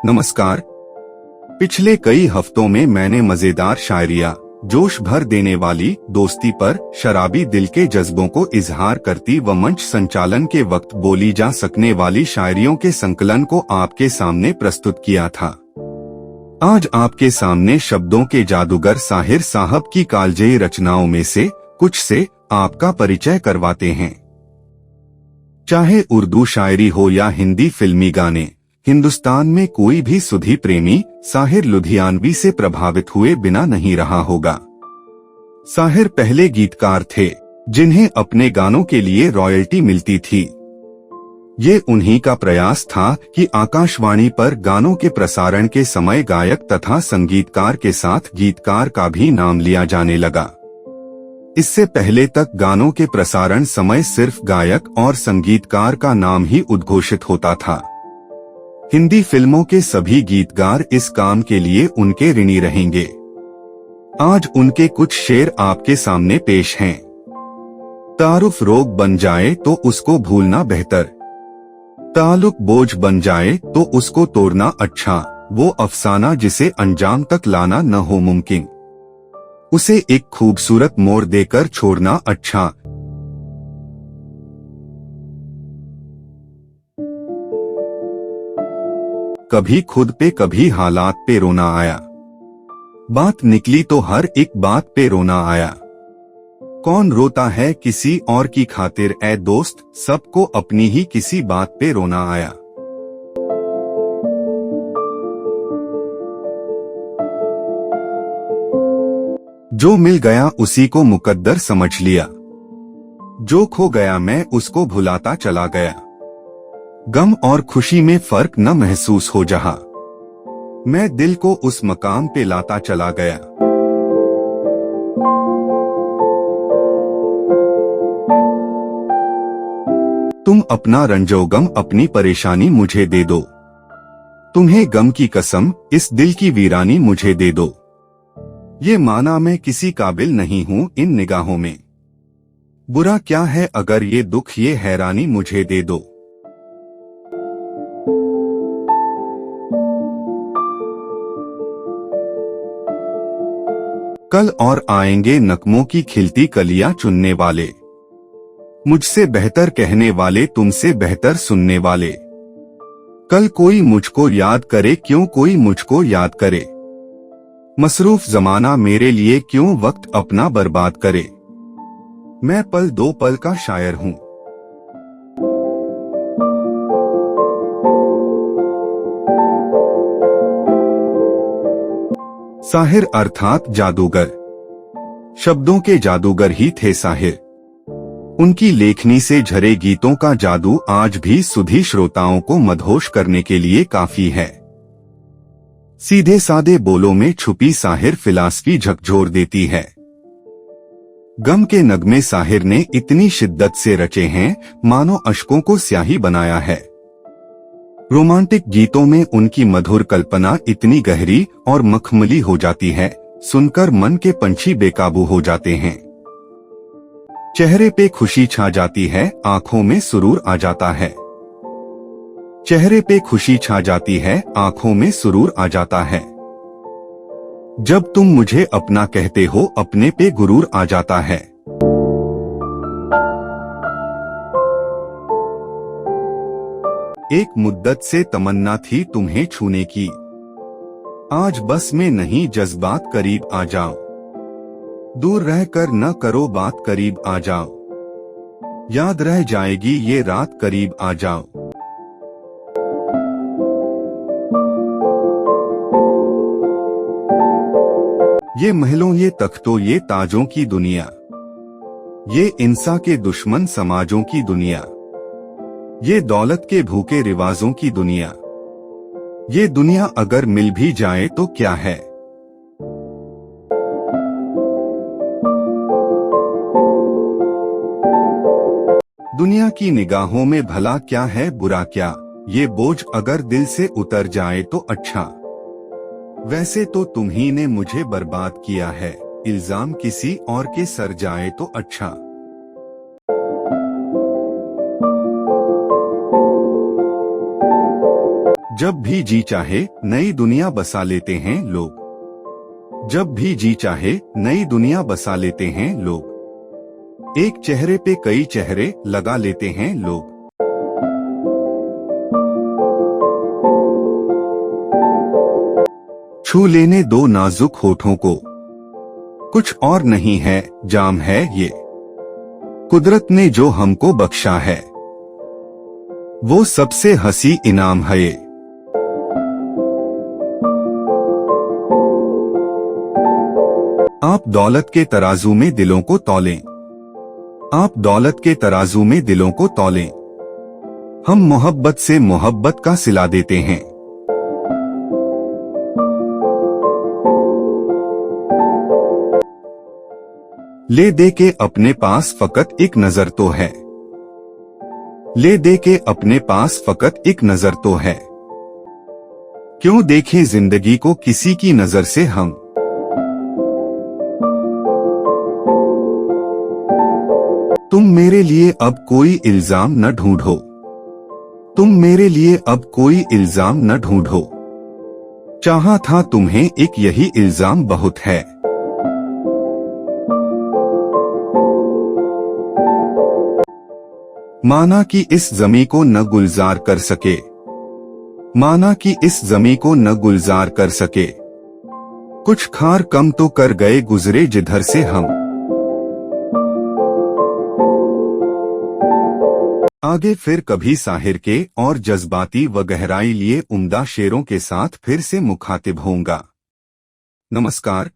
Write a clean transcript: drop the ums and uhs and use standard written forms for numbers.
नमस्कार। पिछले कई हफ्तों में मैंने मजेदार शायरिया, जोश भर देने वाली, दोस्ती पर शराबी दिल के जज्बों को इजहार करती व मंच संचालन के वक्त बोली जा सकने वाली शायरियों के संकलन को आपके सामने प्रस्तुत किया था। आज आपके सामने शब्दों के जादूगर साहिर साहब की कालजयी रचनाओं में से कुछ से आपका परिचय करवाते हैं। चाहे उर्दू शायरी हो या हिंदी फिल्मी गाने, हिंदुस्तान में कोई भी सुधी प्रेमी साहिर लुधियानवी से प्रभावित हुए बिना नहीं रहा होगा। साहिर पहले गीतकार थे जिन्हें अपने गानों के लिए रॉयल्टी मिलती थी। ये उन्हीं का प्रयास था कि आकाशवाणी पर गानों के प्रसारण के समय गायक तथा संगीतकार के साथ गीतकार का भी नाम लिया जाने लगा। इससे पहले तक गानों के प्रसारण समय सिर्फ गायक और संगीतकार का नाम ही उद्घोषित होता था। हिंदी फिल्मों के सभी गीतकार इस काम के लिए उनके ऋणी रहेंगे। आज उनके कुछ शेर आपके सामने पेश हैं। तारुफ रोग बन जाए तो उसको भूलना बेहतर, ताल्लुक बोझ बन जाए तो उसको तोड़ना अच्छा, वो अफसाना जिसे अंजाम तक लाना न हो मुमकिन, उसे एक खूबसूरत मोड़ देकर छोड़ना अच्छा। कभी खुद पे कभी हालात पे रोना आया, बात निकली तो हर एक बात पे रोना आया। कौन रोता है किसी और की खातिर ऐ दोस्त, सबको अपनी ही किसी बात पे रोना आया। जो मिल गया उसी को मुकद्दर समझ लिया, जो खो गया मैं उसको भुलाता चला गया। गम और खुशी में फर्क न महसूस हो जहा, मैं दिल को उस मकाम पे लाता चला गया। तुम अपना रंजोगम अपनी परेशानी मुझे दे दो, तुम्हें गम की कसम इस दिल की वीरानी मुझे दे दो। ये माना मैं किसी काबिल नहीं हूँ इन निगाहों में, बुरा क्या है अगर ये दुख ये हैरानी मुझे दे दो। कल और आएंगे नकमों की खिलती कलियां चुनने वाले, मुझसे बेहतर कहने वाले तुमसे बेहतर सुनने वाले। कल कोई मुझको याद करे क्यों कोई मुझको याद करे, मसरूफ जमाना मेरे लिए क्यों वक्त अपना बर्बाद करे। मैं पल दो पल का शायर हूँ। साहिर अर्थात जादूगर, शब्दों के जादूगर ही थे साहिर। उनकी लेखनी से झरे गीतों का जादू आज भी सुधी श्रोताओं को मदहोश करने के लिए काफी है। सीधे सादे बोलों में छुपी साहिर फिलॉसफी झकझोर देती है। गम के नगमे साहिर ने इतनी शिद्दत से रचे हैं मानो अश्कों को स्याही बनाया है। रोमांटिक गीतों में उनकी मधुर कल्पना इतनी गहरी और मखमली हो जाती है, सुनकर मन के पंछी बेकाबू हो जाते हैं। चेहरे पे खुशी छा जाती है, आंखों में सुरूर आ जाता है। चेहरे पे खुशी छा जाती है, आंखों में सुरूर आ जाता है। जब तुम मुझे अपना कहते हो अपने पे गुरूर आ जाता है। एक मुद्दत से तमन्ना थी तुम्हें छूने की, आज बस में नहीं जज्बात करीब आ जाओ। दूर रहकर न करो बात करीब आ जाओ, याद रह जाएगी ये रात करीब आ जाओ। ये महलों ये तख्तों ये ताजों की दुनिया, ये इंसान के दुश्मन समाजों की दुनिया, ये दौलत के भूखे रिवाजों की दुनिया। ये दुनिया अगर मिल भी जाए तो क्या है। दुनिया की निगाहों में भला क्या है बुरा क्या, ये बोझ अगर दिल से उतर जाए तो अच्छा। वैसे तो तुम्ही ने मुझे बर्बाद किया है, इल्जाम किसी और के सर जाए तो अच्छा। जब भी जी चाहे नई दुनिया बसा लेते हैं लोग। जब भी जी चाहे नई दुनिया बसा लेते हैं लोग। एक चेहरे पे कई चेहरे लगा लेते हैं लोग। छू लेने दो नाजुक होठों को, कुछ और नहीं है जाम है ये। कुदरत ने जो हमको बख्शा है वो सबसे हंसी इनाम है ये। आप दौलत के तराजू में दिलों को तौलें। आप दौलत के तराजू में दिलों को तौलें। हम मोहब्बत से मोहब्बत का सिला देते हैं। ले दे के अपने पास फकत एक नजर तो है। ले दे के अपने पास फकत एक नजर तो है। क्यों देखें जिंदगी को किसी की नजर से हम। तुम मेरे लिए अब कोई इल्जाम न ढूंढो। तुम मेरे लिए अब कोई इल्जाम न ढूंढो। चाहा था तुम्हें एक यही इल्जाम बहुत है। माना कि इस जमी को न गुलजार कर सके। माना कि इस जमी को न गुलजार कर सके। कुछ खार कम तो कर गए गुजरे जिधर से हम। आगे फिर कभी साहिर के और जज्बाती व गहराई लिए उम्दा शेरों के साथ फिर से मुखातिब होऊंगा। नमस्कार।